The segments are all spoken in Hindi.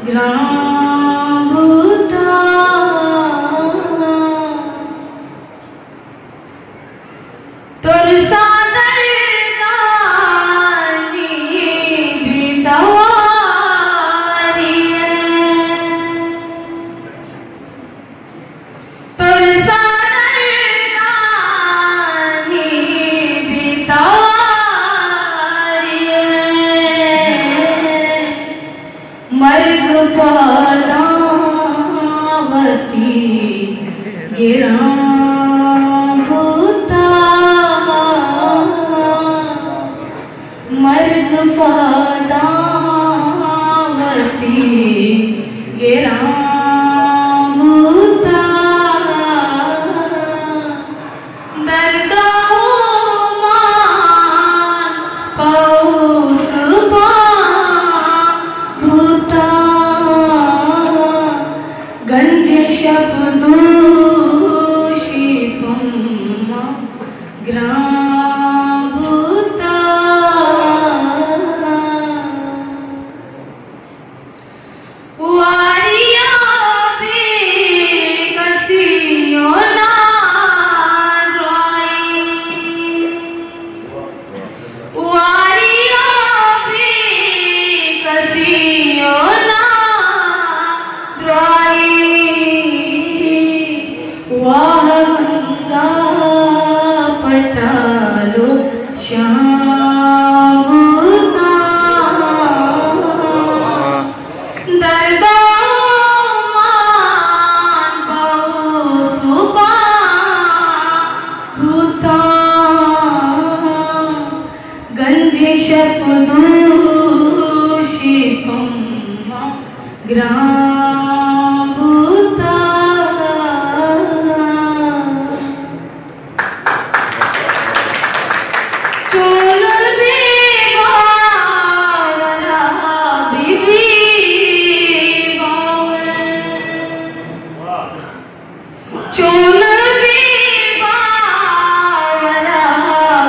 ग्राम भूता तुर सादर दानी बिदवारी तुर सादर दानी बिदवारी मर्ग पादावती गिरां भूता मर्ग पादावती गिरां भूता दर्दो मान पौस भूता गंज शब्दोषिपम ग्राम भूता वारिया भी कसियो ना द्वाई वारिया भी कसियो ना द्वाई वाह गंगा पटालो श्याम भूता दर्दो मान बहुसुपा भूता गंज शब्दोषिपम ग्राम भूता चोल बेवावरा बीबी बावर चोल बेवावरा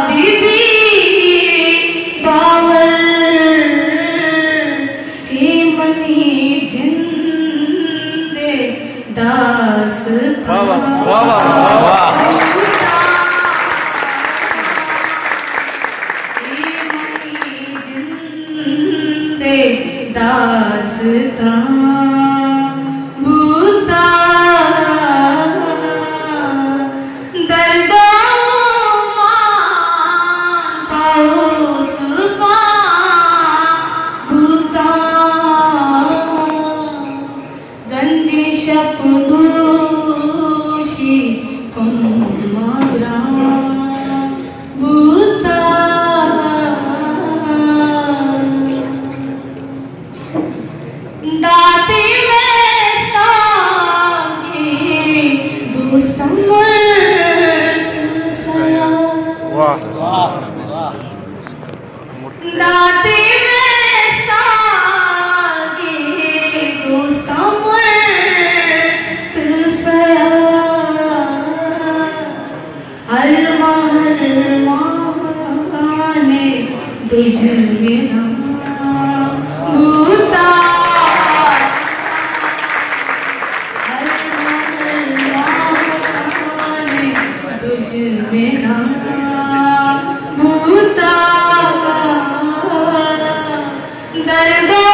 बीबी बावर हे मनी जिंदे दास्तां दास्तां भूता दर्दो मान पौस भूता गंज शब्दोषिपम ग्राम भूता दाते में सागे दो समर्थ सया दाते में सागे दो समर्थ सया हर माने दुज मेरा भूता मेरा भूता दर्दो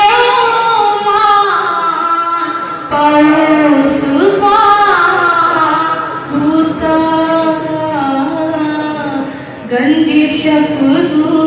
मान पौस भूता गंज शब्दो